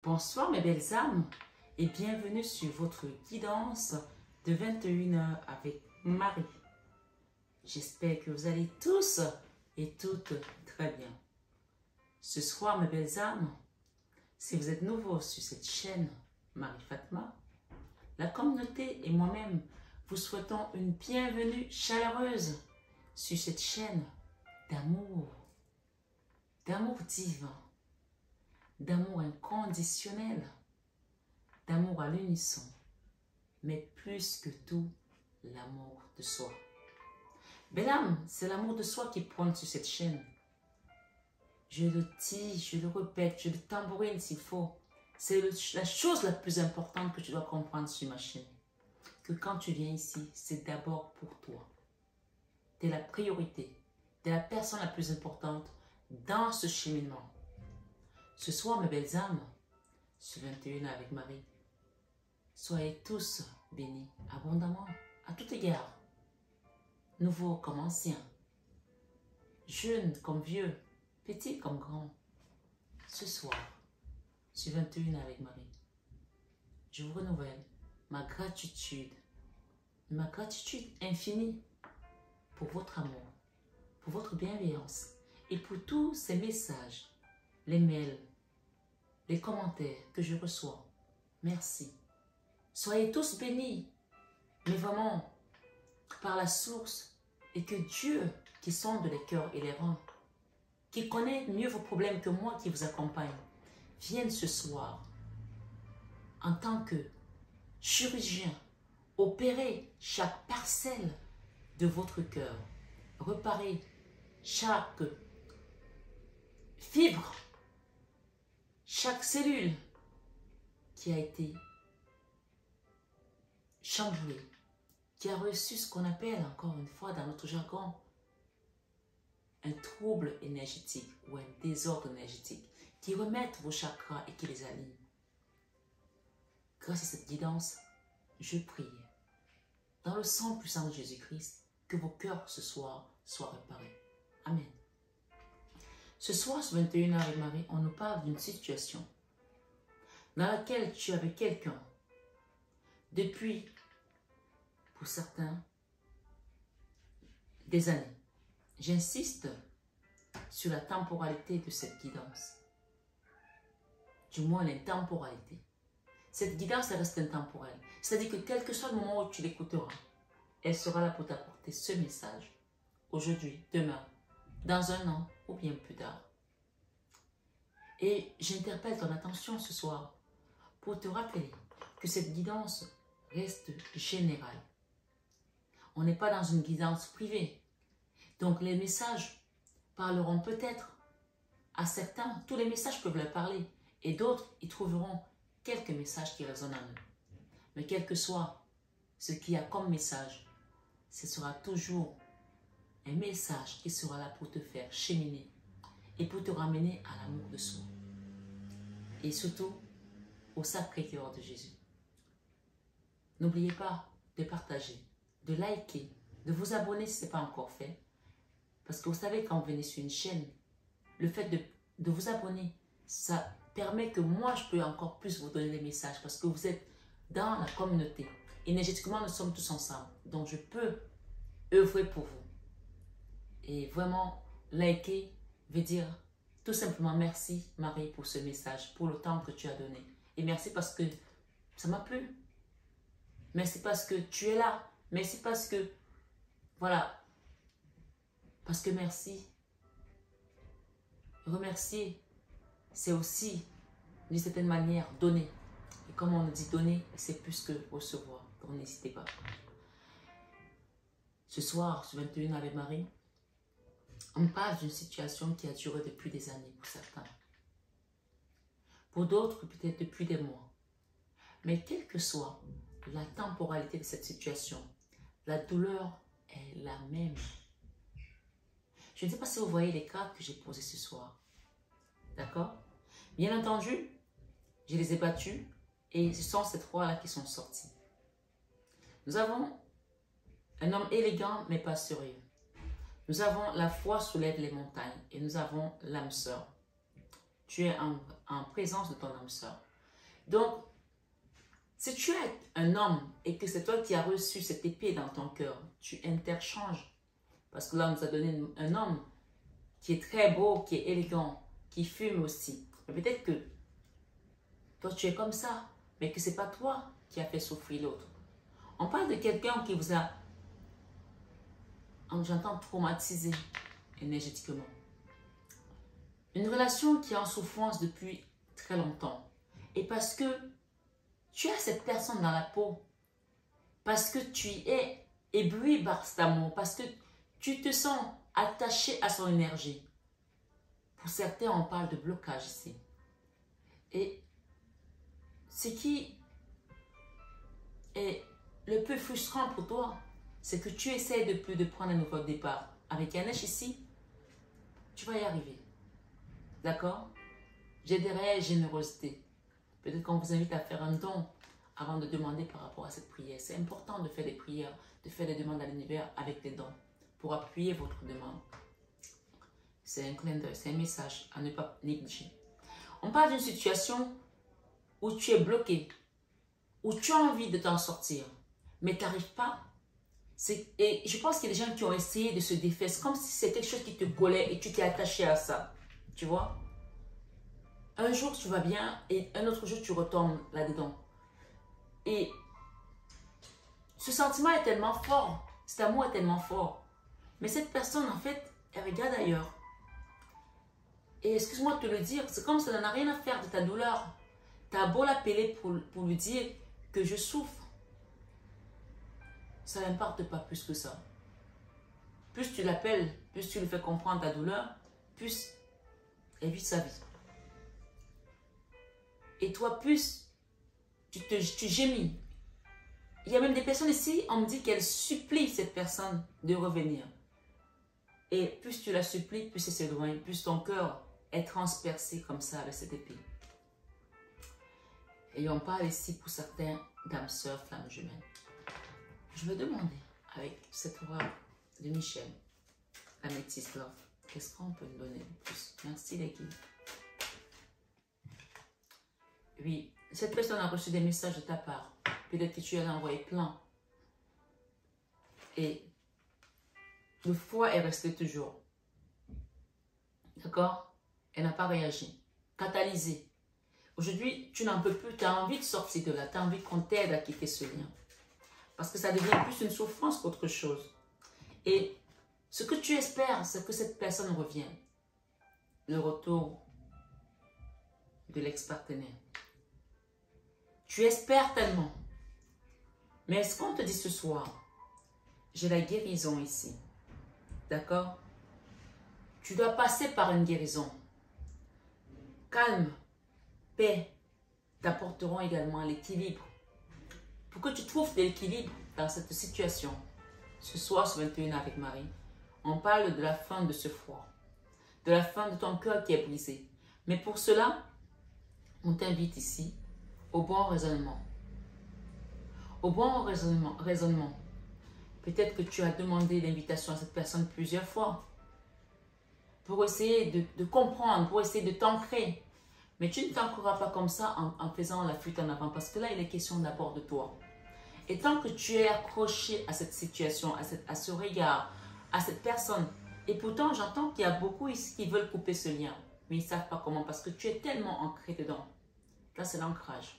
Bonsoir mes belles âmes et bienvenue sur votre guidance de 21h avec Marie. J'espère que vous allez tous et toutes très bien. Ce soir mes belles âmes, si vous êtes nouveau sur cette chaîne Marie Fatma, la communauté et moi-même vous souhaitons une bienvenue chaleureuse sur cette chaîne d'amour divin, d'amour inconditionnel, d'amour à l'unisson, mais plus que tout, l'amour de soi. Belle âme, c'est l'amour de soi qui prône sur cette chaîne. Je le dis, je le répète, je le tambourine s'il faut. C'est la chose la plus importante que tu dois comprendre sur ma chaîne. Que quand tu viens ici, c'est d'abord pour toi. Tu es la priorité, tu es la personne la plus importante dans ce cheminement. Ce soir, mes belles âmes, sur 21 avec Marie, soyez tous bénis abondamment, à tout égard, nouveaux comme anciens, jeunes comme vieux, petits comme grands. Ce soir, sur 21 avec Marie, je vous renouvelle ma gratitude infinie pour votre amour, pour votre bienveillance et pour tous ces messages, les mails, les commentaires que je reçois. Merci. Soyez tous bénis, mais vraiment par la source, et que Dieu, qui sonde les cœurs et les reins, qui connaît mieux vos problèmes que moi qui vous accompagne, vienne ce soir en tant que chirurgien opérer chaque parcelle de votre cœur, réparer chaque fibre, chaque cellule qui a été chamboulée, qui a reçu ce qu'on appelle, encore une fois dans notre jargon, un trouble énergétique ou un désordre énergétique, qui remettent vos chakras et qui les aligne. Grâce à cette guidance, je prie, dans le sang puissant de Jésus-Christ, que vos cœurs ce soir soient réparés. Amen. Ce soir, sur 21h avec Marie, on nous parle d'une situation dans laquelle tu es avec quelqu'un depuis, pour certains, des années. J'insiste sur la temporalité de cette guidance. Du moins, l'intemporalité. Cette guidance, elle reste intemporelle. C'est-à-dire que quel que soit le moment où tu l'écouteras, elle sera là pour t'apporter ce message. Aujourd'hui, demain, dans un an ou bien plus tard. Et j'interpelle ton attention ce soir pour te rappeler que cette guidance reste générale. On n'est pas dans une guidance privée. Donc les messages parleront peut-être à certains, tous les messages peuvent leur parler, et d'autres, ils trouveront quelques messages qui résonnent en eux. Mais quel que soit ce qu'il y a comme message, ce sera toujours un message qui sera là pour te faire cheminer et pour te ramener à l'amour de soi. Et surtout, au Sacré-Cœur de Jésus. N'oubliez pas de partager, de liker, de vous abonner si ce n'est pas encore fait. Parce que vous savez, quand vous venez sur une chaîne, le fait de vous abonner, ça permet que moi, je peux encore plus vous donner des messages. Parce que vous êtes dans la communauté. Énergétiquement, nous sommes tous ensemble. Donc, je peux œuvrer pour vous. Et vraiment, liker veut dire tout simplement merci Marie pour ce message, pour le temps que tu as donné. Et merci parce que ça m'a plu. Merci parce que tu es là. Merci parce que, voilà, parce que merci. Remercier, c'est aussi, d'une certaine manière, donner. Et comme on nous dit donner, c'est plus que recevoir. Donc n'hésitez pas. Ce soir, sur 21 avec Marie, on parle d'une situation qui a duré depuis des années pour certains. Pour d'autres, peut-être depuis des mois. Mais quelle que soit la temporalité de cette situation, la douleur est la même. Je ne sais pas si vous voyez les cartes que j'ai posées ce soir. D'accord? Bien entendu, je les ai battues et ce sont ces trois-là qui sont sortis. Nous avons un homme élégant mais pas sérieux. Nous avons la foi soulève les montagnes et nous avons l'âme sœur. Tu es en présence de ton âme sœur. Donc, si tu es un homme et que c'est toi qui as reçu cette épée dans ton cœur, tu interchanges. Parce que là, on nous a donné un homme qui est très beau, qui est élégant, qui fume aussi. Mais peut-être que toi, tu es comme ça, mais que ce n'est pas toi qui as fait souffrir l'autre. On parle de quelqu'un qui vous a, j'entends, traumatisé énergétiquement. Une relation qui est en souffrance depuis très longtemps. Et parce que tu as cette personne dans la peau, parce que tu es ébloui par cet amour, parce que tu te sens attaché à son énergie. Pour certains, on parle de blocage ici. Et ce qui est le plus frustrant pour toi, c'est que tu essaies de plus de prendre un nouveau départ. Avec Ganesh ici, tu vas y arriver. D'accord? J'ai des réelles générosités. Peut-être qu'on vous invite à faire un don avant de demander par rapport à cette prière. C'est important de faire des prières, de faire des demandes à l'univers avec des dons pour appuyer votre demande. C'est un clin d'œil, c'est un message à ne pas négliger. On parle d'une situation où tu es bloqué, où tu as envie de t'en sortir, mais tu n'arrives pas. Et je pense qu'il y a des gens qui ont essayé de se défaire. C'est comme si c'était quelque chose qui te collait et tu t'es attaché à ça. Tu vois? Un jour, tu vas bien et un autre jour, tu retombes là-dedans. Et ce sentiment est tellement fort, cet amour est tellement fort. Mais cette personne, en fait, elle regarde ailleurs. Et excuse-moi de te le dire, c'est comme ça n'a rien à faire de ta douleur. Tu as beau l'appeler pour lui dire que je souffre. Ça n'impacte pas plus que ça. Plus tu l'appelles, plus tu lui fais comprendre ta douleur, plus elle vit sa vie. Et toi, plus tu gémis. Il y a même des personnes ici, on me dit qu'elles supplient cette personne de revenir. Et plus tu la supplies, plus elle s'éloigne, plus ton cœur est transpercé comme ça avec cette épée. Et on parle ici pour certains d'âmes sœurs, flammes jumelles. Je vais demander avec cette voix de Michel, la métisse love, qu'est-ce qu'on peut nous donner de plus? Merci l'équipe. Oui, cette personne a reçu des messages de ta part. Peut-être que tu en as envoyé plein. Et le foie est resté toujours. D'accord? Elle n'a pas réagi. Catalysée. Aujourd'hui, tu n'en peux plus. Tu as envie de sortir de là. Tu as envie qu'on t'aide à quitter ce lien. Parce que ça devient plus une souffrance qu'autre chose. Et ce que tu espères, c'est que cette personne revienne. Le retour de l'ex-partenaire. Tu espères tellement. Mais est-ce qu'on te dit ce soir, j'ai la guérison ici. D'accord? Tu dois passer par une guérison. Calme, paix t'apporteront également l'équilibre. Pour que tu trouves de l'équilibre dans cette situation, ce soir, ce 21 avec Marie, on parle de la fin de ce foie, de la fin de ton cœur qui est brisé. Mais pour cela, on t'invite ici au bon raisonnement. Au bon raisonnement. Peut-être que tu as demandé l'invitation à cette personne plusieurs fois pour essayer de comprendre, pour essayer de t'ancrer. Mais tu ne t'ancreras pas comme ça en faisant la fuite en avant parce que là, il est question d'abord de toi. Et tant que tu es accroché à cette situation, à ce regard, à cette personne, et pourtant j'entends qu'il y a beaucoup ici qui veulent couper ce lien, mais ils ne savent pas comment parce que tu es tellement ancré dedans. Là, c'est l'ancrage.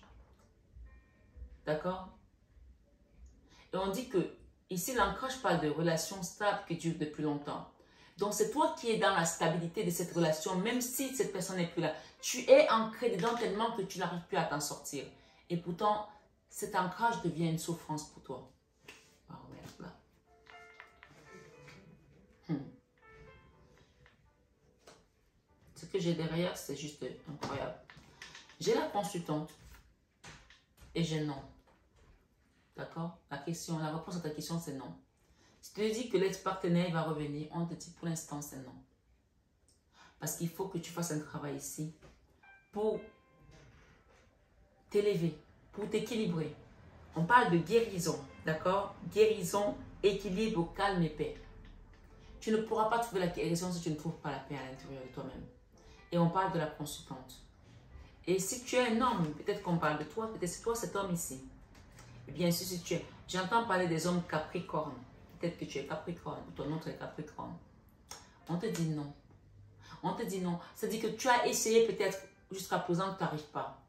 D'accord? Et on dit que ici, l'ancrage parle de relations stables qui durent depuis longtemps. Donc, c'est toi qui es dans la stabilité de cette relation, même si cette personne n'est plus là. Tu es ancré dedans tellement que tu n'arrives plus à t'en sortir. Et pourtant, cet ancrage devient une souffrance pour toi. Ah ouais, là. Ce que j'ai derrière, c'est juste incroyable. J'ai la consultante et j'ai non. D'accord? La réponse à ta question, c'est non. Si tu te dis que l'ex-partenaire va revenir, on te dit pour l'instant, c'est non. Parce qu'il faut que tu fasses un travail ici pour t'élever, pour t'équilibrer. On parle de guérison, d'accord? Guérison, équilibre, calme et paix. Tu ne pourras pas trouver la guérison si tu ne trouves pas la paix à l'intérieur de toi-même. Et on parle de la consultante. Et si tu es un homme, peut-être qu'on parle de toi, peut-être c'est toi cet homme ici. Et bien sûr, si tu es... J'entends parler des hommes capricornes. Peut-être que tu es capricorne ou ton autre est capricorne. On te dit non. On te dit non. Ça dit que tu as essayé peut-être jusqu'à présent, tu n'arrives pas.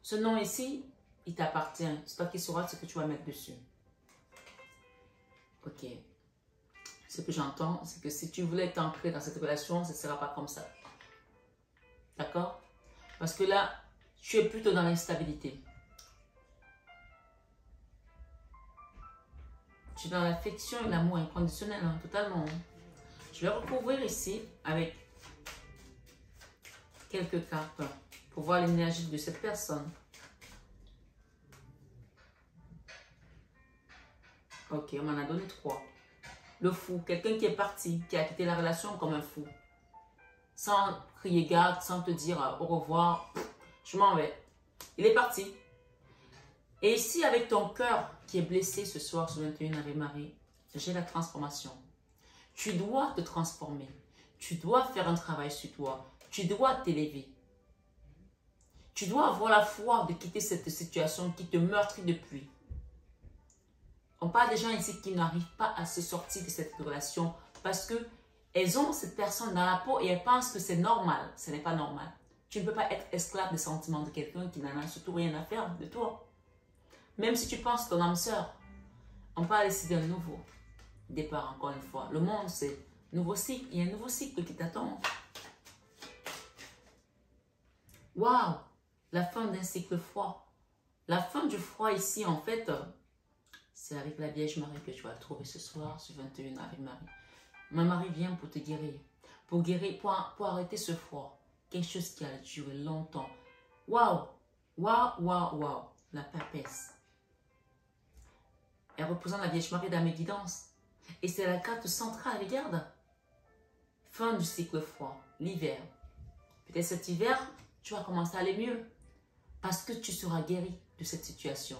Ce nom ici, il t'appartient. C'est toi qui sauras ce que tu vas mettre dessus. Ok. Ce que j'entends, c'est que si tu voulais t'ancrer dans cette relation, ce ne sera pas comme ça. D'accord? Parce que là, tu es plutôt dans l'instabilité. Tu es dans l'affection et l'amour inconditionnel, hein, totalement. Je vais recouvrir ici avec quelques cartes pour voir l'énergie de cette personne. Ok, on m'en a donné 3. Le fou, quelqu'un qui est parti, qui a quitté la relation comme un fou. Sans crier garde, sans te dire au revoir, je m'en vais. Il est parti. Et ici, avec ton cœur qui est blessé ce soir sur 21 Ave Marie, j'ai la transformation. Tu dois te transformer. Tu dois faire un travail sur toi. Tu dois t'élever. Tu dois avoir la foi de quitter cette situation qui te meurtrit depuis. On parle des gens ici qui n'arrivent pas à se sortir de cette relation parce qu'elles ont cette personne dans la peau et elles pensent que c'est normal. Ce n'est pas normal. Tu ne peux pas être esclave des sentiments de quelqu'un qui n'en a surtout rien à faire de toi. Même si tu penses ton âme sœur, on parle ici d'un nouveau départ encore une fois. Le monde, c'est un nouveau cycle. Il y a un nouveau cycle qui t'attend. Waouh! La fin d'un cycle froid. La fin du froid ici, en fait, c'est avec la Vierge Marie que tu vas trouver ce soir, sur 21 avec Marie. Ma Marie vient pour te guérir. Pour guérir, pour arrêter ce froid. Quelque chose qui a duré longtemps. Waouh! Waouh, waouh, waouh! La papesse. Elle représente la Vierge Marie dans mes guidances. Et c'est la carte centrale, regarde. Fin du cycle froid, l'hiver. Peut-être cet hiver, tu vas commencer à aller mieux. Parce que tu seras guéri de cette situation.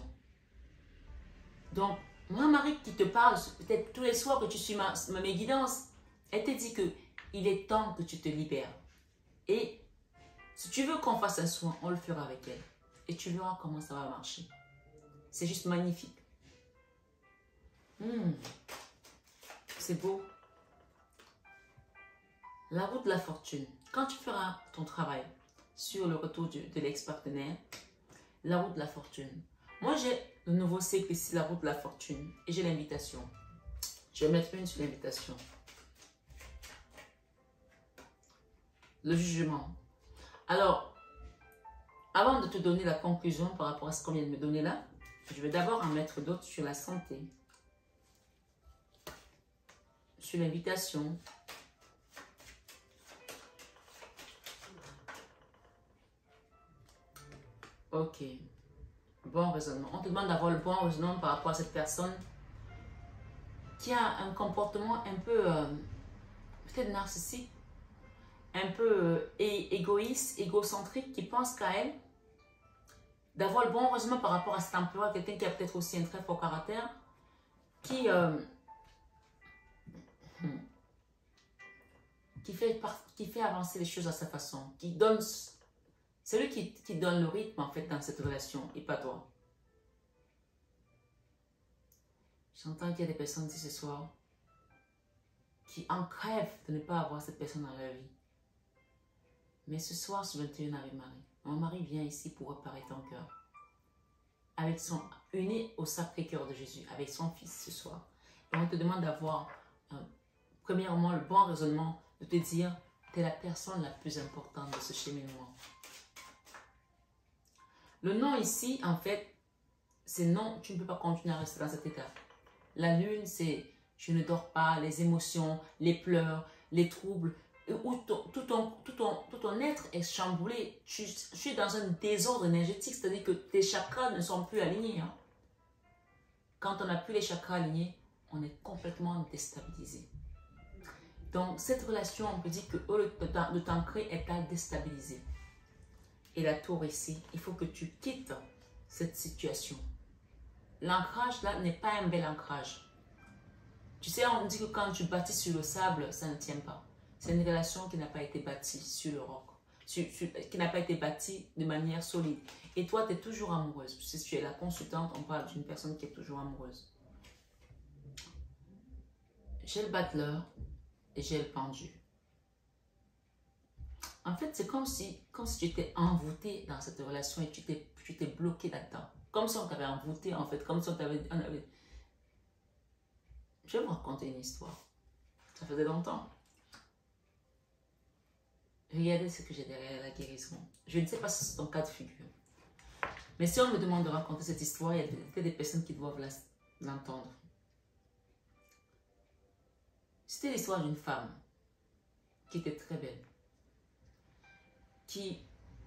Donc, moi, Marie qui te parle, peut-être tous les soirs que tu suis mes guidances, elle te dit qu'il est temps que tu te libères. Et si tu veux qu'on fasse un soin, on le fera avec elle. Et tu verras comment ça va marcher. C'est juste magnifique. C'est beau. La route de la fortune. Quand tu feras ton travail sur le retour de l'ex-partenaire, la route de la fortune. Moi, j'ai le nouveau cycle ici, la route de la fortune. Et j'ai l'invitation. Je vais mettre une sur l'invitation. Le jugement. Alors, avant de te donner la conclusion par rapport à ce qu'on vient de me donner là, je vais d'abord en mettre d'autres sur la santé. Sur l'invitation. Ok. Bon raisonnement. On te demande d'avoir le bon raisonnement par rapport à cette personne qui a un comportement un peu peut-être narcissique, un peu égoïste, égocentrique, qui pense qu'à elle. D'avoir le bon raisonnement par rapport à cet emploi, quelqu'un qui a peut-être aussi un très fort caractère, qui fait avancer les choses à sa façon, qui donne... C'est lui qui donne le rythme en fait dans cette relation et pas toi. J'entends qu'il y a des personnes ici ce soir qui en crèvent de ne pas avoir cette personne dans leur vie. Mais ce soir, sur 21 avec Marie, mon mari vient ici pour réparer ton cœur. Avec uni au Sacré-Cœur de Jésus, avec son fils ce soir. Et on te demande d'avoir, premièrement, le bon raisonnement, de te dire, tu es la personne la plus importante de ce cheminement. Le non ici, en fait, c'est non, tu ne peux pas continuer à rester dans cet état. La lune, c'est je ne dors pas, les émotions, les pleurs, les troubles, où tout ton être est chamboulé. Tu es dans un désordre énergétique, c'est-à-dire que tes chakras ne sont plus alignés. Hein. Quand on n'a plus les chakras alignés, on est complètement déstabilisé. Donc, cette relation, on peut dire que au lieu de t'ancrer, elle t'a déstabilisé. Et la tour ici, il faut que tu quittes cette situation. L'ancrage là n'est pas un bel ancrage. Tu sais, on dit que quand tu bâtis sur le sable, ça ne tient pas. C'est une relation qui n'a pas été bâtie sur le roc. qui n'a pas été bâti de manière solide. Et toi, tu es toujours amoureuse. Si tu es la consultante, on parle d'une personne qui est toujours amoureuse. J'ai le battleur et j'ai le pendu. En fait, c'est comme si tu étais envoûté dans cette relation et tu t'es bloqué là-dedans. Comme si on t'avait envoûté, en fait. Comme si on avait... Je vais vous raconter une histoire. Ça faisait longtemps. Regardez ce que j'ai derrière la guérison. Je ne sais pas si c'est ton cas de figure. Mais si on me demande de raconter cette histoire, il y a peut-être des personnes qui doivent l'entendre. C'était l'histoire d'une femme qui était très belle, qui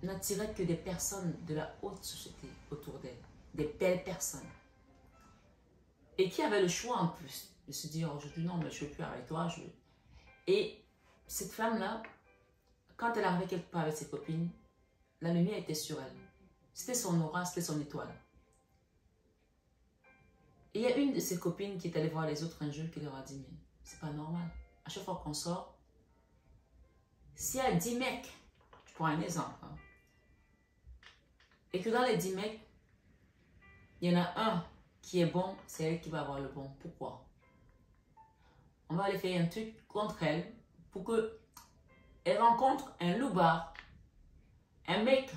n'attirait que des personnes de la haute société autour d'elle, des belles personnes. Et qui avait le choix en plus de se dire aujourd'hui non, mais je ne veux plus avec toi. Et cette femme-là, quand elle arrivait quelque part avec ses copines, la lumière était sur elle. C'était son aura, c'était son étoile. Et il y a une de ses copines qui est allée voir les autres un jour qui leur a dit mais c'est pas normal. À chaque fois qu'on sort, s'il y a 10 mecs, je prends un exemple, hein, et que dans les 10 mecs, il y en a un qui est bon, c'est elle qui va avoir le bon. Pourquoi? On va aller faire un truc contre elle pour qu'elle rencontre un loupard, un mec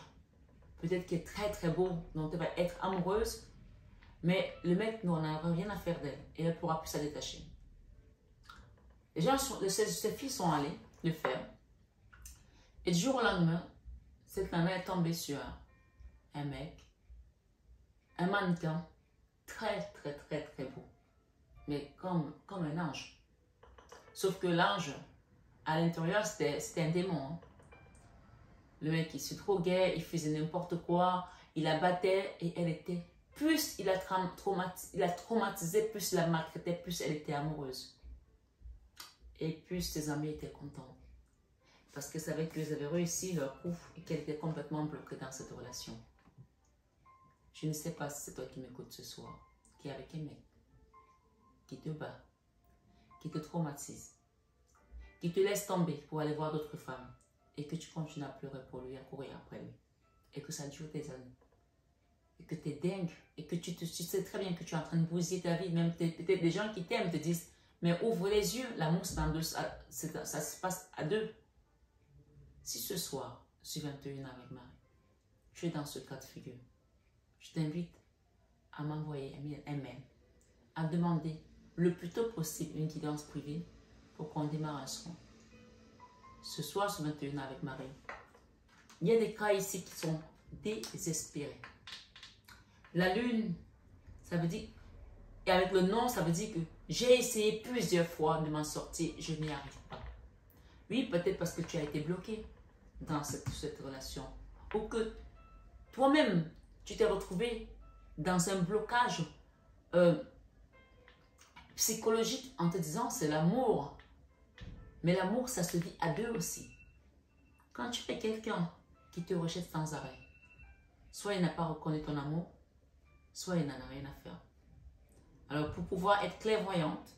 peut-être qui est très très beau, dont elle va être amoureuse, mais le mec n'en a rien à faire d'elle et elle ne pourra plus s'en détacher. Les gens, ces filles sont allées le faire et du jour au lendemain, cette nana est tombée sur un mec, un mannequin très très très très beau, mais comme un ange. Sauf que l'ange, à l'intérieur, c'était un démon. Hein. Le mec, il se droguait, il faisait n'importe quoi, il la battait et elle était... Plus il a traumatisé, plus il la maltraitait, plus elle était amoureuse. Et plus ses amis étaient contents. Parce qu'elle savait qu'ils avaient réussi leur coup et qu'elle était complètement bloquée dans cette relation. Je ne sais pas si c'est toi qui m'écoutes ce soir, qui est avec un mec, qui te bat, qui te traumatise, qui te laisse tomber pour aller voir d'autres femmes et que tu continues à pleurer pour lui, à courir après lui et que ça dure des années et que tu es dingue et que tu sais très bien que tu es en train de bousiller ta vie, même peut-être des gens qui t'aiment te disent mais ouvre les yeux, l'amour ça se passe à deux. Si ce soir, sur 21 avec Marie, tu es dans ce cas de figure, je t'invite à m'envoyer un mail, à demander le plus tôt possible une guidance privée pour qu'on démarre un soin. Ce soir, sur 21 avec Marie, il y a des cas ici qui sont désespérés. La lune, ça veut dire, et avec le nom, ça veut dire que j'ai essayé plusieurs fois de m'en sortir, je n'y arrive pas. Oui, peut-être parce que tu as été bloqué dans cette relation, ou que toi-même, tu t'es retrouvé dans un blocage psychologique en te disant c'est l'amour. Mais l'amour, ça se vit à deux aussi. Quand tu fais quelqu'un qui te rejette sans arrêt, soit il n'a pas reconnu ton amour, soit il n'en a rien à faire. Alors pour pouvoir être clairvoyante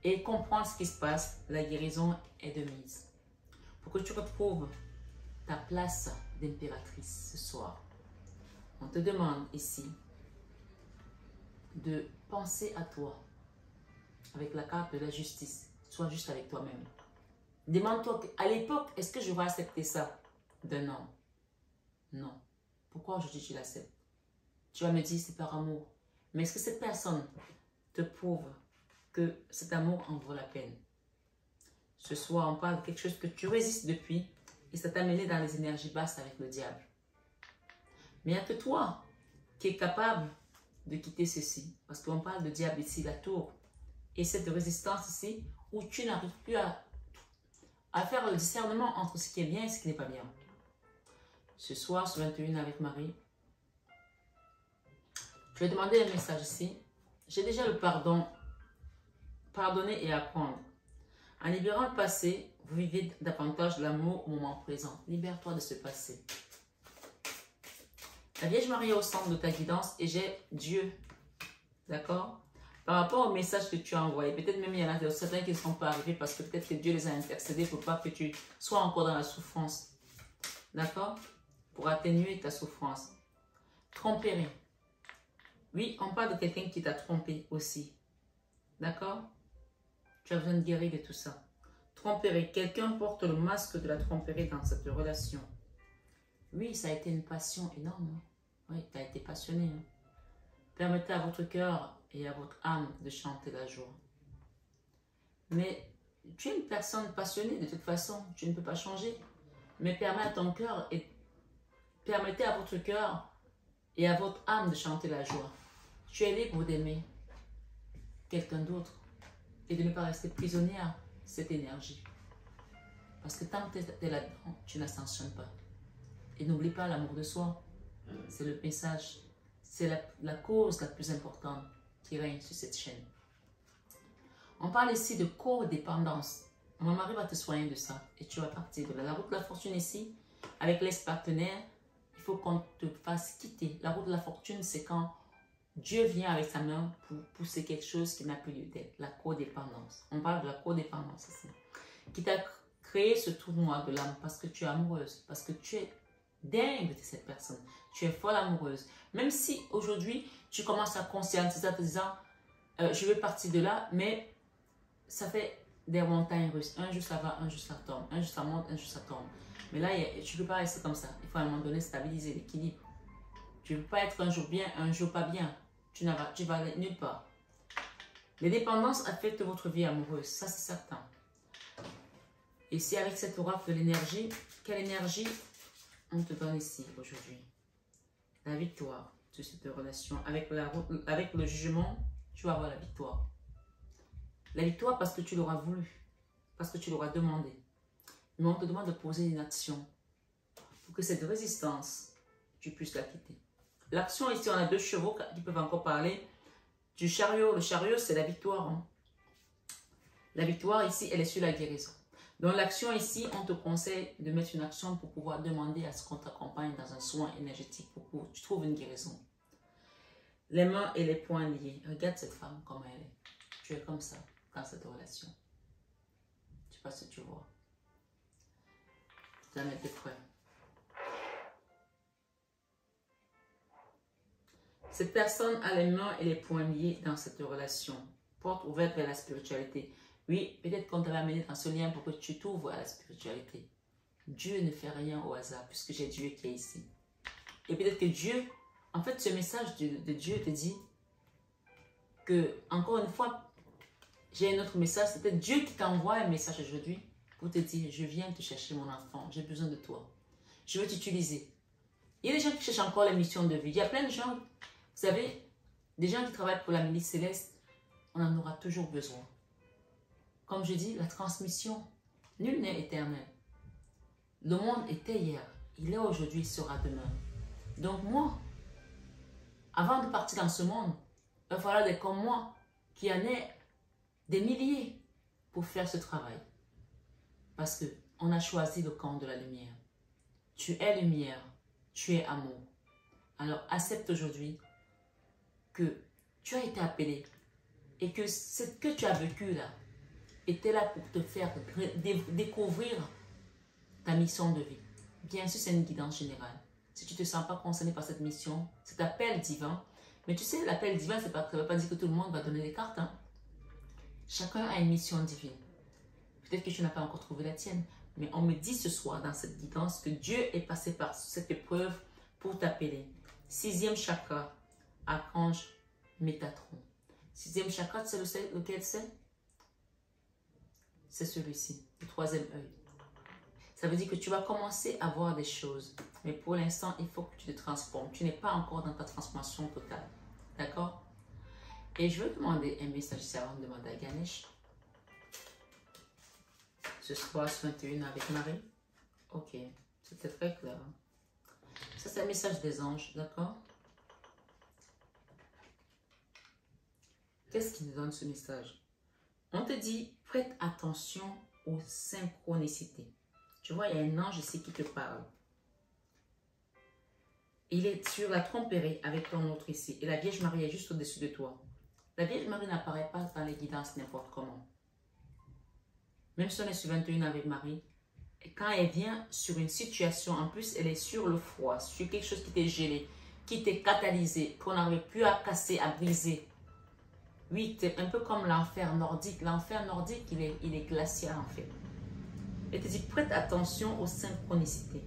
et comprendre ce qui se passe, la guérison est de mise. Pour que tu retrouves ta place d'impératrice ce soir, on te demande ici de penser à toi avec la carte de la justice. Sois juste avec toi-même. Demande-toi, à l'époque, est-ce que j'aurais accepté ça d'un homme? Non. Pourquoi aujourd'hui tu l'acceptes? Tu vas me dire c'est par amour. Mais est-ce que cette personne te prouve que cet amour en vaut la peine? Ce soir, on parle de quelque chose que tu résistes depuis et ça t'a mené dans les énergies basses avec le diable. Mais il n'y a que toi qui es capable de quitter ceci. Parce qu'on parle de diable ici, la tour. Et cette résistance ici, où tu n'arrives plus à faire le discernement entre ce qui est bien et ce qui n'est pas bien. Ce soir, sur 21 avec Marie, je vais demander un message ici. J'ai déjà le pardon. Pardonner et apprendre. En libérant le passé, vous vivez davantage l'amour au moment présent. Libère-toi de ce passé. La Vierge Marie est au centre de ta guidance et j'ai Dieu. D'accord? Par rapport au message que tu as envoyé, peut-être même il y en a certains qui ne sont pas arrivés parce que peut-être que Dieu les a intercédés pour pas que tu sois encore dans la souffrance. d'accord? Pour atténuer ta souffrance. Tromperie. Oui, on parle de quelqu'un qui t'a trompé aussi. D'accord? Tu as besoin de guérir de tout ça. Tromperie. Quelqu'un porte le masque de la tromperie dans cette relation. Oui, ça a été une passion énorme. Hein? Oui, tu as été passionné. Hein? Permettez à votre cœur et à votre âme de chanter la joie. Mais tu es une personne passionnée de toute façon. Tu ne peux pas changer. Mais permets à ton cœur et permettez à votre cœur et à votre âme de chanter la joie. Tu es libre d'aimer quelqu'un d'autre et de ne pas rester prisonnier à cette énergie. Parce que tant que tu es là-dedans, tu n'ascensionnes pas. Et n'oublie pas l'amour de soi. C'est le message. C'est la cause la plus importante qui règne sur cette chaîne. On parle ici de codépendance. Mon mari va te soigner de ça et tu vas partir de là. La route de la fortune ici, avec l'ex-partenaire, il faut qu'on te fasse quitter. La route de la fortune, c'est quand Dieu vient avec sa main pour pousser quelque chose qui n'a plus lieu d'être. La codépendance. On parle de la codépendance ici. Qui t'a créé ce tournoi de l'âme parce que tu es amoureuse, parce que tu es dingue de cette personne. Tu es folle amoureuse. Même si aujourd'hui, tu commences à conscientiser en te disant je vais partir de là, mais ça fait des montagnes russes. Un jour ça va, un jour ça tombe. Un jour ça monte, un jour ça tombe. Mais là, tu ne peux pas rester comme ça. Il faut à un moment donné stabiliser l'équilibre. Tu ne peux pas être un jour bien, un jour pas bien. Tu vas aller nulle part. Les dépendances affectent votre vie amoureuse. Ça, c'est certain. Et si avec cette oracle de l'énergie, quelle énergie on te donne ici aujourd'hui? La victoire sur cette relation. Avec le jugement, tu vas avoir la victoire. La victoire parce que tu l'auras voulu, parce que tu l'auras demandé. Mais on te demande de poser une action pour que cette résistance, tu puisses la quitter. L'action ici, on a deux chevaux qui peuvent encore parler du chariot. Le chariot, c'est la victoire. Hein. La victoire ici, elle est sur la guérison. Donc l'action ici, on te conseille de mettre une action pour pouvoir demander à ce qu'on t'accompagne dans un soin énergétique pour que tu trouves une guérison. Les mains et les poings liés. Regarde cette femme, comment elle est. Tu es comme ça dans cette relation. Je ne sais pas si tu vois. Tu vas mettre prêt. Cette personne a les mains et les poings liés dans cette relation. Porte ouverte vers la spiritualité. Oui, peut-être qu'on t'avait amené dans ce lien pour que tu t'ouvres à la spiritualité. Dieu ne fait rien au hasard puisque j'ai Dieu qui est ici. Et peut-être que Dieu, en fait, ce message de Dieu te dit que, encore une fois, j'ai un autre message. C'est peut-être Dieu qui t'envoie un message aujourd'hui pour te dire, je viens te chercher mon enfant, j'ai besoin de toi. Je veux t'utiliser. Il y a des gens qui cherchent encore la mission de vie. Il y a plein de gens, vous savez, des gens qui travaillent pour la milice céleste, on en aura toujours besoin. Comme je dis, la transmission, nul n'est éternel. Le monde était hier, il est aujourd'hui, il sera demain. Donc moi, avant de partir dans ce monde, il va falloir des comme moi, qui en ait des milliers pour faire ce travail. Parce qu'on a choisi le camp de la lumière. Tu es lumière, tu es amour. Alors accepte aujourd'hui que tu as été appelé et que ce que tu as vécu là était là pour te faire découvrir ta mission de vie. Bien sûr, c'est une guidance générale. Si tu ne te sens pas concerné par cette mission, cet appel divin, mais tu sais, l'appel divin, ça ne veut pas dire que tout le monde va donner les cartes. Hein. Chacun a une mission divine. Peut-être que tu n'as pas encore trouvé la tienne, mais on me dit ce soir dans cette guidance que Dieu est passé par cette épreuve pour t'appeler. 6e chakra, archange Métatron. 6e chakra, tu sais lequel c'est? C'est celui-ci, le 3e œil. Ça veut dire que tu vas commencer à voir des choses. Mais pour l'instant, il faut que tu te transformes. Tu n'es pas encore dans ta transformation totale. D'accord? Et je veux demander un message ici avant de demander à Ganesh. Ce soir, 21 avec Marie. Ok, c'était très clair. Ça, c'est un message des anges, d'accord? Qu'est-ce qui nous donne ce message? On te dit, prête attention aux synchronicités. Tu vois, il y a un ange ici qui te parle. Il est sur la tromperie avec ton autre ici. Et la Vierge Marie est juste au-dessus de toi. La Vierge Marie n'apparaît pas dans les guidances n'importe comment. Même si on est sur 21 avec Marie, quand elle vient sur une situation, en plus, elle est sur le froid, sur quelque chose qui t'est gelé, qui t'est catalysé, qu'on n'arrive plus à casser, à briser. Oui, c'est un peu comme l'enfer nordique. L'enfer nordique, il est glacial en fait. Elle te dit, prête attention aux synchronicités.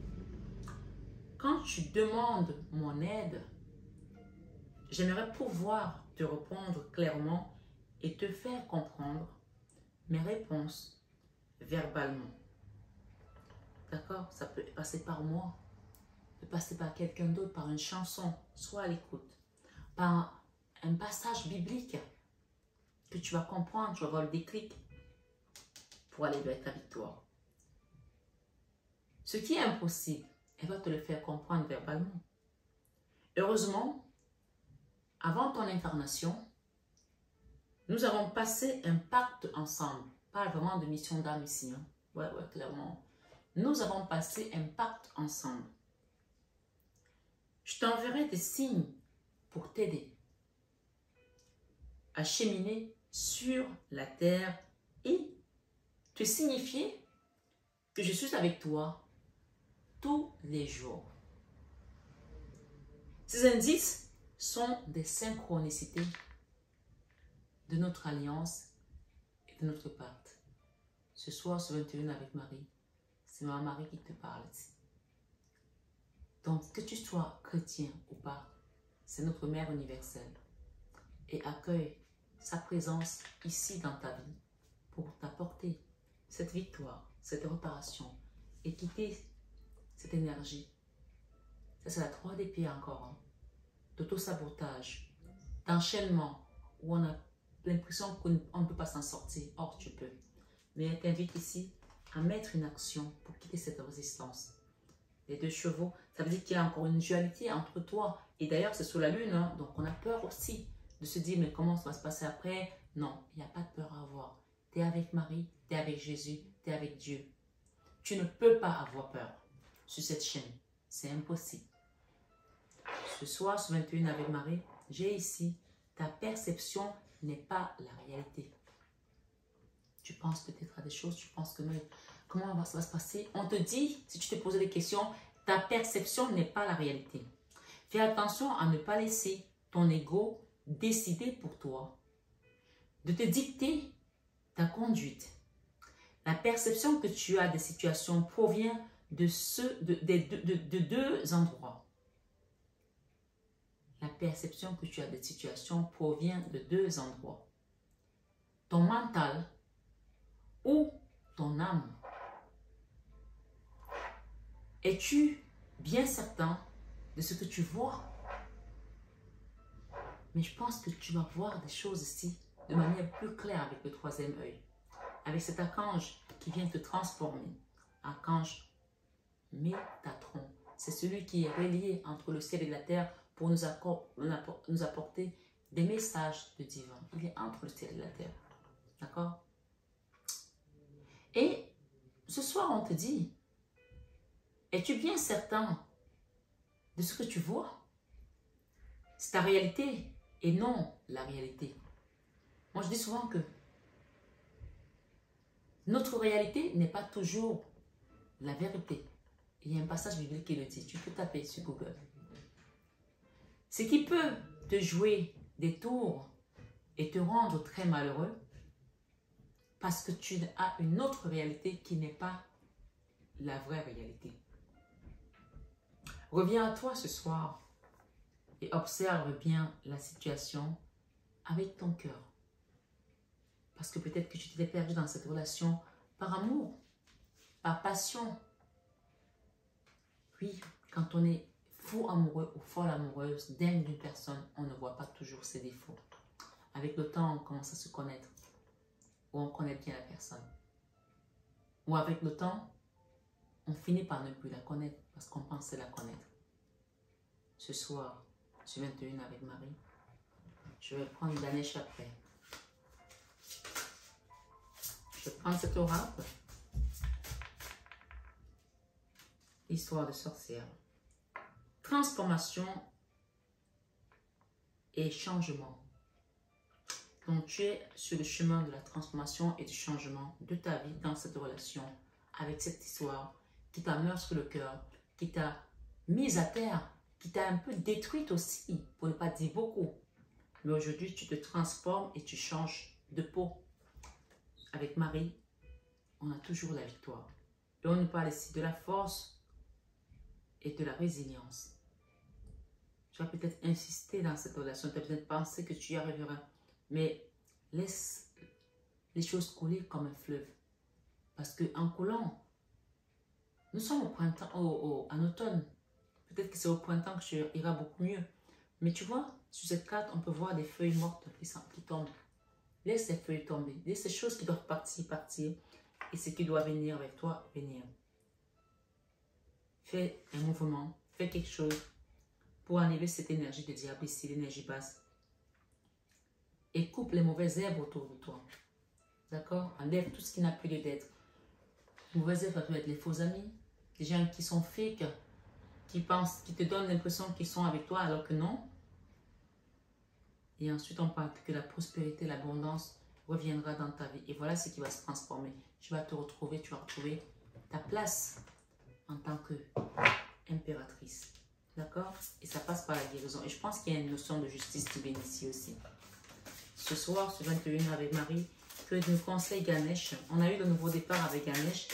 Quand tu demandes mon aide, j'aimerais pouvoir te répondre clairement et te faire comprendre mes réponses verbalement. D'accord? Ça peut passer par moi, ça peut passer par quelqu'un d'autre, par une chanson, soit à l'écoute, par un passage biblique que tu vas comprendre, tu vas avoir le déclic pour aller vers ta victoire. Ce qui est impossible, elle va te le faire comprendre verbalement. Heureusement, avant ton incarnation, nous avons passé un pacte ensemble. Pas vraiment de mission d'âme ici. Hein? Ouais, clairement. Nous avons passé un pacte ensemble. Je t'enverrai des signes pour t'aider à cheminer sur la terre et te signifier que je suis avec toi tous les jours. Ces indices sont des synchronicités de notre alliance et de notre pacte. Ce soir, ce 21 avec Marie, c'est ma Marie qui te parle ici. Donc, que tu sois chrétien ou pas, c'est notre Mère universelle. Et accueille sa présence ici dans ta vie pour t'apporter cette victoire, cette réparation et quitter cette énergie. Ça, c'est la 3 d'épée encore. Hein, d'auto-sabotage, d'enchaînement, où on a l'impression qu'on ne peut pas s'en sortir. Or, tu peux. Mais elle t'invite ici à mettre une action pour quitter cette résistance. Les 2 chevaux, ça veut dire qu'il y a encore une dualité entre toi. Et d'ailleurs, c'est sous la lune, hein, donc on a peur aussi de se dire, mais comment ça va se passer après? Non, il n'y a pas de peur à avoir. Tu es avec Marie, tu es avec Jésus, tu es avec Dieu. Tu ne peux pas avoir peur sur cette chaîne. C'est impossible. Ce soir, ce 21 avec Marie, j'ai ici, ta perception n'est pas la réalité. Tu penses peut-être à des choses, tu penses que mais comment ça va se passer? On te dit, si tu te poses des questions, ta perception n'est pas la réalité. Fais attention à ne pas laisser ton ego décider pour toi, de te dicter ta conduite. La perception que tu as des situations provient de 2 endroits. La perception que tu as des situations provient de 2 endroits. Ton mental ou ton âme. Es-tu bien certain de ce que tu vois? Mais je pense que tu vas voir des choses ici de manière plus claire avec le 3e œil. Avec cet archange qui vient te transformer. Archange Métatron. C'est celui qui est relié entre le ciel et la terre pour nous apporter des messages de divin. Il est entre le ciel et la terre. D'accord? Et ce soir, on te dit, es-tu bien certain de ce que tu vois? C'est ta réalité et non la réalité. Moi, je dis souvent que notre réalité n'est pas toujours la vérité. Il y a un passage biblique qui le dit. Tu peux taper sur Google. Ce qui peut te jouer des tours et te rendre très malheureux parce que tu as une autre réalité qui n'est pas la vraie réalité. Reviens à toi ce soir et observe bien la situation avec ton cœur. Parce que peut-être que tu t'es perdu dans cette relation par amour, par passion. Oui, quand on est fou amoureux ou folle amoureuse dingue d'une personne, on ne voit pas toujours ses défauts. Avec le temps, on commence à se connaître. Ou on connaît bien la personne. Ou avec le temps, on finit par ne plus la connaître parce qu'on pensait la connaître. Ce soir, ce 21 avec Marie, je vais prendre Daniel Chapré. Je vais prendre cet oracle. Histoire de sorcière. Transformation et changement. Donc, tu es sur le chemin de la transformation et du changement de ta vie dans cette relation avec cette histoire qui t'a meurtri le cœur, qui t'a mise à terre, qui t'a un peu détruite aussi, pour ne pas dire beaucoup. Mais aujourd'hui, tu te transformes et tu changes de peau. Avec Marie, on a toujours la victoire. Et on nous parle ici de la force et de la résilience. Tu vas peut-être insister dans cette relation, tu vas peut-être penser que tu y arriveras. Mais laisse les choses couler comme un fleuve. Parce qu'en coulant, nous sommes au printemps, en automne. Peut-être que c'est au printemps que tu iras beaucoup mieux. Mais tu vois, sur cette carte, on peut voir des feuilles mortes qui tombent. Laisse ces feuilles tomber. Laisse ces choses qui doivent partir, partir. Et ce qui doit venir avec toi, venir. Fais un mouvement. Fais quelque chose pour enlever cette énergie de diable ici, l'énergie basse. Et coupe les mauvaises herbes autour de toi. D'accord? Enlève tout ce qui n'a plus lieu d'être. Mauvaises herbes, ça peut être les faux amis. Des gens qui sont fake, qui te donnent l'impression qu'ils sont avec toi alors que non. Et ensuite, on parle que la prospérité, l'abondance reviendra dans ta vie. Et voilà ce qui va se transformer. Tu vas te retrouver, tu vas retrouver ta place en tant qu'impératrice. D'accord? Et ça passe par la guérison. Et je pense qu'il y a une notion de justice divine ici aussi. Ce soir, ce 21 avec Marie, que nous conseille Ganesh. On a eu le nouveau départ avec Ganesh.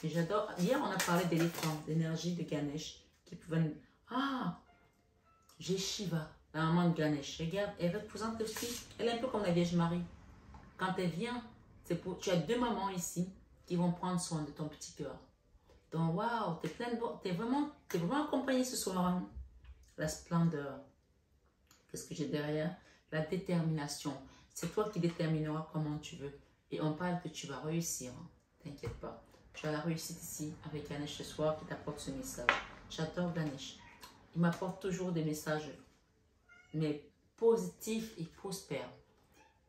Et j'adore. Hier, on a parlé d'éléphant, d'énergie de Ganesh. Qui pouvait... Ah! J'ai Shiva, la maman de Ganesh. Regarde, elle représente aussi. Elle est un peu comme la Vierge Marie. Quand elle vient, tu as deux mamans ici qui vont prendre soin de ton petit cœur. Donc, waouh, t'es vraiment accompagnée ce soir. Hein? La splendeur. Qu'est-ce que j'ai derrière? La détermination. C'est toi qui détermineras comment tu veux. Et on parle que tu vas réussir. Hein? T'inquiète pas. Tu as la réussite ici avec Ganesh ce soir qui t'apporte ce message. J'adore Ganesh. Il m'apporte toujours des messages, mais positifs et prospères.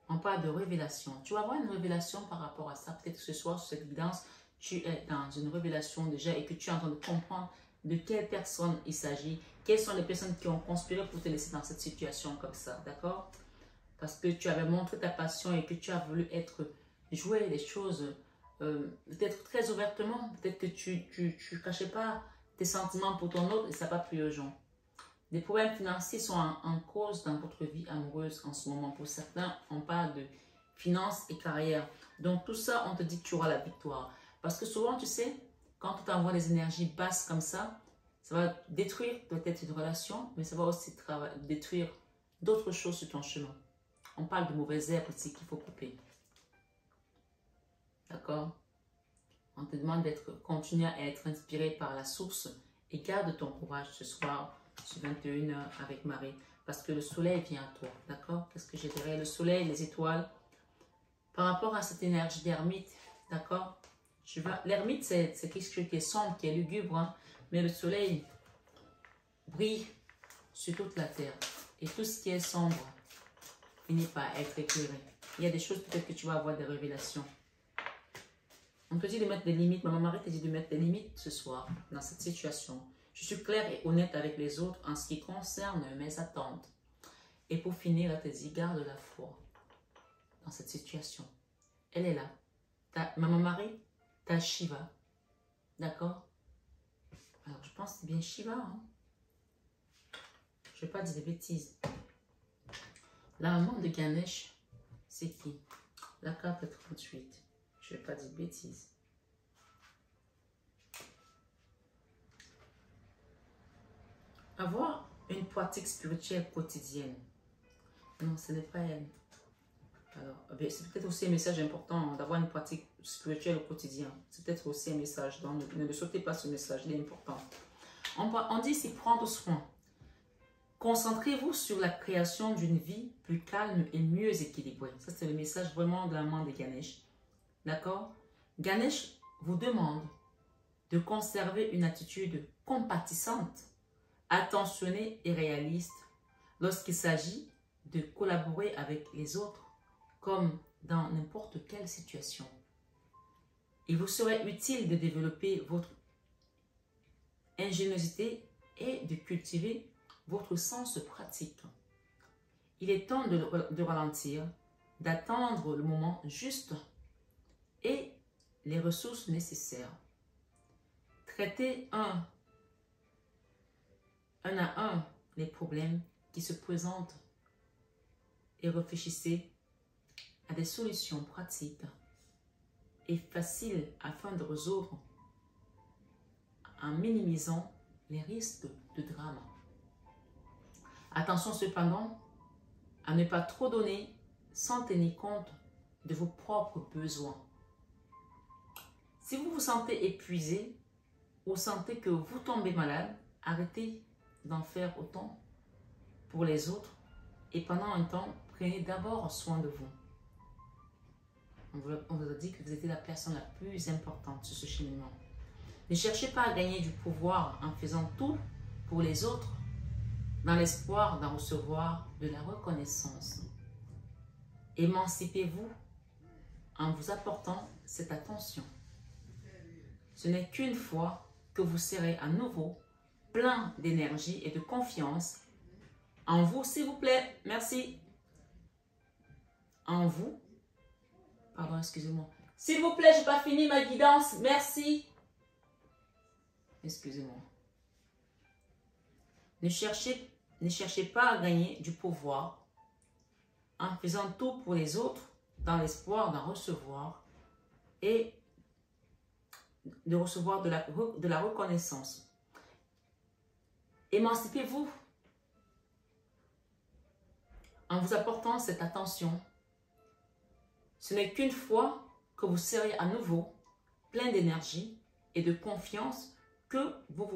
On parle de révélation. Tu vas avoir une révélation par rapport à ça. Peut-être que ce soir, sur cette guidance, tu es dans une révélation déjà et que tu es en train de comprendre de quelle personne il s'agit. Quelles sont les personnes qui ont conspiré pour te laisser dans cette situation comme ça. D'accord? Parce que tu avais montré ta passion et que tu as voulu jouer les choses peut-être très ouvertement. Peut-être que tu ne cachais pas tes sentiments pour ton autre et ça n'a pas plu aux gens. Des problèmes financiers sont en cause dans votre vie amoureuse en ce moment. Pour certains, on parle de finances et carrière. Donc tout ça, on te dit que tu auras la victoire. Parce que souvent, tu sais, quand on t'envoie des énergies basses comme ça va détruire peut-être une relation, mais ça va aussi détruire d'autres choses sur ton chemin. On parle de mauvaises herbes aussi qu'il faut couper. D'accord? On te demande continuer à être inspiré par la source et garde ton courage ce soir sur 21h avec Marie. Parce que le soleil vient à toi. D'accord? Qu'est-ce que j'ai derrière? Le soleil, les étoiles. Par rapport à cette énergie d'ermite. D'accord? L'ermite, c'est quelque chose qui est sombre, qui est lugubre. Hein? Mais le soleil brille sur toute la terre. Et tout ce qui est sombre finit par être éclairé. Il y a des choses peut-être que tu vas avoir des révélations. On te dit de mettre des limites. Maman Marie te dit de mettre des limites ce soir dans cette situation. Je suis claire et honnête avec les autres en ce qui concerne mes attentes. Et pour finir, elle te dit, garde la foi dans cette situation. Elle est là. Maman Marie, t'as Shiva. D'accord? Alors, je pense que c'est bien Shiva. Hein? Je ne vais pas dire des bêtises. La maman de Ganesh, c'est qui? La carte 38. Je ne vais pas dire de bêtises. Avoir une pratique spirituelle quotidienne. Non, ce n'est pas elle. Alors, c'est peut-être aussi un message important d'avoir une pratique spirituelle au quotidien. C'est peut-être aussi un message. Donc, ne sautez pas ce message, il est important. On dit ici prendre soin. Concentrez-vous sur la création d'une vie plus calme et mieux équilibrée. Ça, c'est le message vraiment de la maman de Ganesh. D'accord? Ganesh vous demande de conserver une attitude compatissante, attentionnée et réaliste lorsqu'il s'agit de collaborer avec les autres, comme dans n'importe quelle situation. Il vous serait utile de développer votre ingéniosité et de cultiver votre sens pratique. Il est temps de ralentir, d'attendre le moment juste et les ressources nécessaires Traitez un à un les problèmes qui se présentent et réfléchissez à des solutions pratiques et faciles afin de résoudre en minimisant les risques de drame. Attention cependant à ne pas trop donner sans tenir compte de vos propres besoins. Si vous vous sentez épuisé ou sentez que vous tombez malade, arrêtez d'en faire autant pour les autres et pendant un temps, prenez d'abord soin de vous. On vous a dit que vous étiez la personne la plus importante sur ce cheminement. Ne cherchez pas à gagner du pouvoir en faisant tout pour les autres dans l'espoir d'en recevoir de la reconnaissance. Émancipez-vous en vous apportant cette attention. Ce n'est qu'une fois que vous serez à nouveau plein d'énergie et de confiance en vous, s'il vous plaît, merci. En vous, pardon, excusez-moi. S'il vous plaît, je n'ai pas fini ma guidance, merci. Excusez-moi. Ne cherchez pas à gagner du pouvoir en faisant tout pour les autres dans l'espoir d'en recevoir et de recevoir de la reconnaissance. Émancipez-vous en vous apportant cette attention. Ce n'est qu'une fois que vous serez à nouveau plein d'énergie et de confiance que vous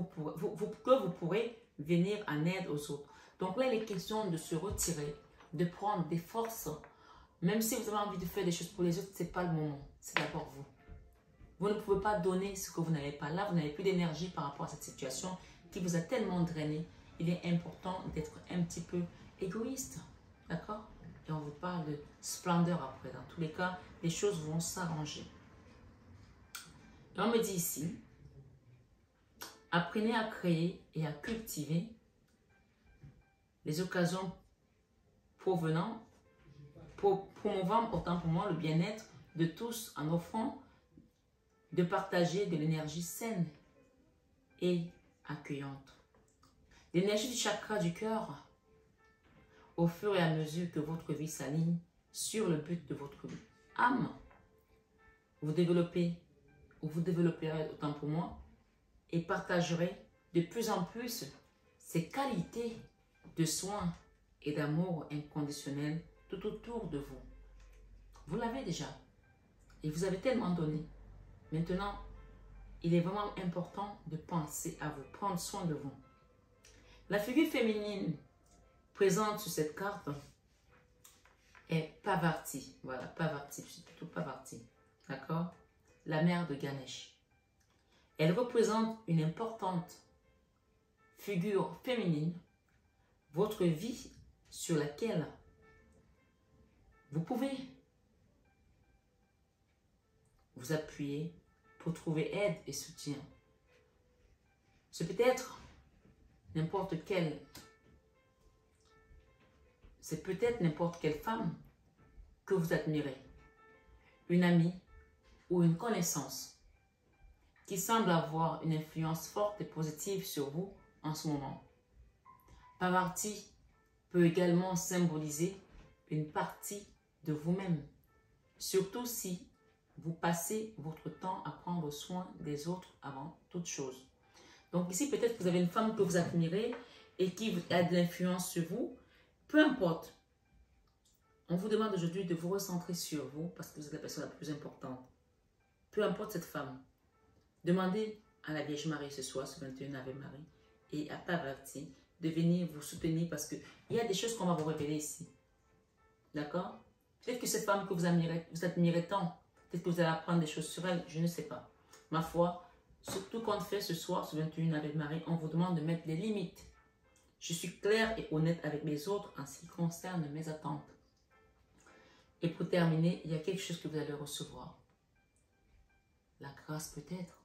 pourrez venir en aide aux autres. Donc là, il est question de se retirer, de prendre des forces. Même si vous avez envie de faire des choses pour les autres, ce n'est pas le moment. C'est d'abord vous. Vous ne pouvez pas donner ce que vous n'avez pas. Là, vous n'avez plus d'énergie par rapport à cette situation qui vous a tellement drainé. Il est important d'être un petit peu égoïste. D'accord? Et on vous parle de splendeur après. Dans tous les cas, les choses vont s'arranger. Et on me dit ici, apprenez à créer et à cultiver les occasions promouvant autant pour moi le bien-être de tous en offrant de partager de l'énergie saine et accueillante. L'énergie du chakra du cœur, au fur et à mesure que votre vie s'aligne sur le but de votre âme, vous développerez autant pour moi et partagerez de plus en plus ces qualités de soins et d'amour inconditionnel tout autour de vous. Vous l'avez déjà et vous avez tellement donné. Maintenant, il est vraiment important de penser à vous, prendre soin de vous. La figure féminine présente sur cette carte est Parvati. Voilà, Parvati, c'est plutôt Parvati. D'accord? La mère de Ganesh. Elle représente une importante figure féminine, votre vie sur laquelle vous pouvez vous appuyer pour trouver aide et soutien. C'est peut-être n'importe quelle femme que vous admirez, une amie ou une connaissance qui semble avoir une influence forte et positive sur vous en ce moment. Parvati peut également symboliser une partie de vous-même, surtout si vous passez votre temps à prendre soin des autres avant toute chose. Donc ici, peut-être que vous avez une femme que vous admirez et qui a de l'influence sur vous. Peu importe. On vous demande aujourd'hui de vous recentrer sur vous parce que vous êtes la personne la plus importante. Peu importe cette femme. Demandez à la Vierge Marie ce soir, ce 21 Ave Marie, et à Parvati de venir vous soutenir parce qu'il y a des choses qu'on va vous révéler ici. D'accord? Peut-être que cette femme que vous admirez tant, peut-être que vous allez apprendre des choses sur elle, je ne sais pas. Ma foi, surtout qu'on fait ce soir, ce 21 Ave Marie, on vous demande de mettre les limites. Je suis claire et honnête avec les autres en ce qui concerne mes attentes. Et pour terminer, il y a quelque chose que vous allez recevoir. La grâce peut-être.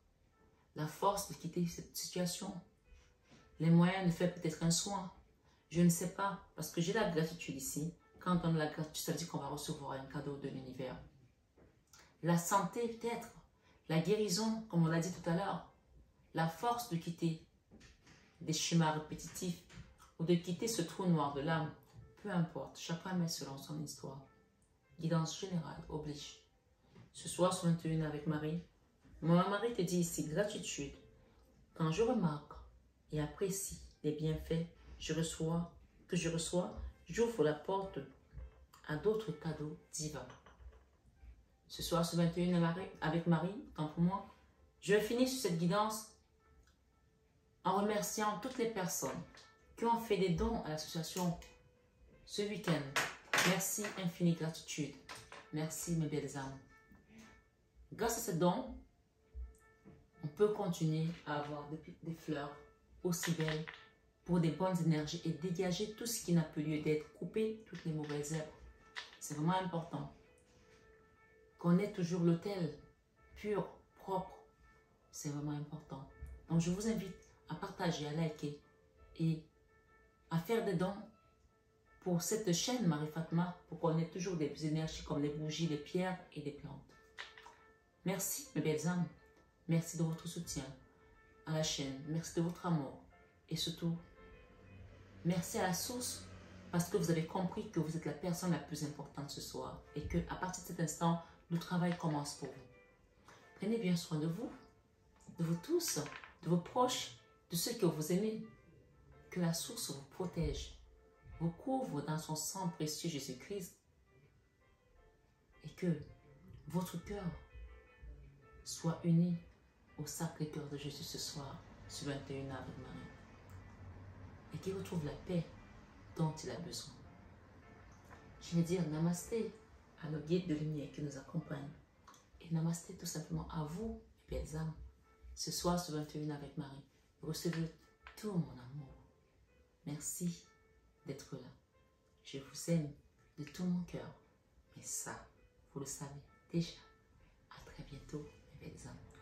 La force de quitter cette situation. Les moyens de faire peut-être un soin. Je ne sais pas. Parce que j'ai la gratitude ici. Quand on a la gratitude, ça veut dire qu'on va recevoir un cadeau de l'univers. La santé peut-être. La guérison, comme on l'a dit tout à l'heure. la force de quitter des schémas répétitifs ou de quitter ce trou noir de l'âme. Peu importe, chacun met selon son histoire. Guidance générale oblige. Ce soir sur 21 avec Marie, mon mari te dit ici gratitude. Quand je remarque et apprécie les bienfaits que je reçois, j'ouvre la porte à d'autres cadeaux divins. Ce soir sur 21 avec Marie, tant pour moi, je vais finir sur cette guidance en remerciant toutes les personnes qui ont fait des dons à l'association ce week-end. Merci, infinie gratitude. Merci mes belles âmes. Grâce à ces dons, on peut continuer à avoir des fleurs aussi belles pour des bonnes énergies et dégager tout ce qui n'a plus lieu d'être, couper toutes les mauvaises herbes. C'est vraiment important. Qu'on ait toujours l'autel pur, propre, c'est vraiment important. Donc je vous invite à partager, à liker et à faire des dons pour cette chaîne Marie Fatma, pour qu'on ait toujours des énergies comme les bougies, les pierres et les plantes. Merci mes belles âmes, merci de votre soutien à la chaîne, merci de votre amour et surtout, merci à la source parce que vous avez compris que vous êtes la personne la plus importante ce soir et que à partir de cet instant, le travail commence pour vous. Prenez bien soin de vous tous, de vos proches, de ceux que vous aimez. Que la source vous protège, vous couvre dans son sang précieux Jésus-Christ et que votre cœur soit uni au Sacré-Cœur de Jésus ce soir, sur 21 avec Marie, et qu'il retrouve la paix dont il a besoin. Je vais dire namasté à nos guides de lumière qui nous accompagnent et namasté tout simplement à vous, mes belles âmes, ce soir sur 21 avec Marie. Recevez tout mon amour. Merci d'être là. Je vous aime de tout mon cœur. Mais ça, vous le savez déjà. À très bientôt, mes belles âmes.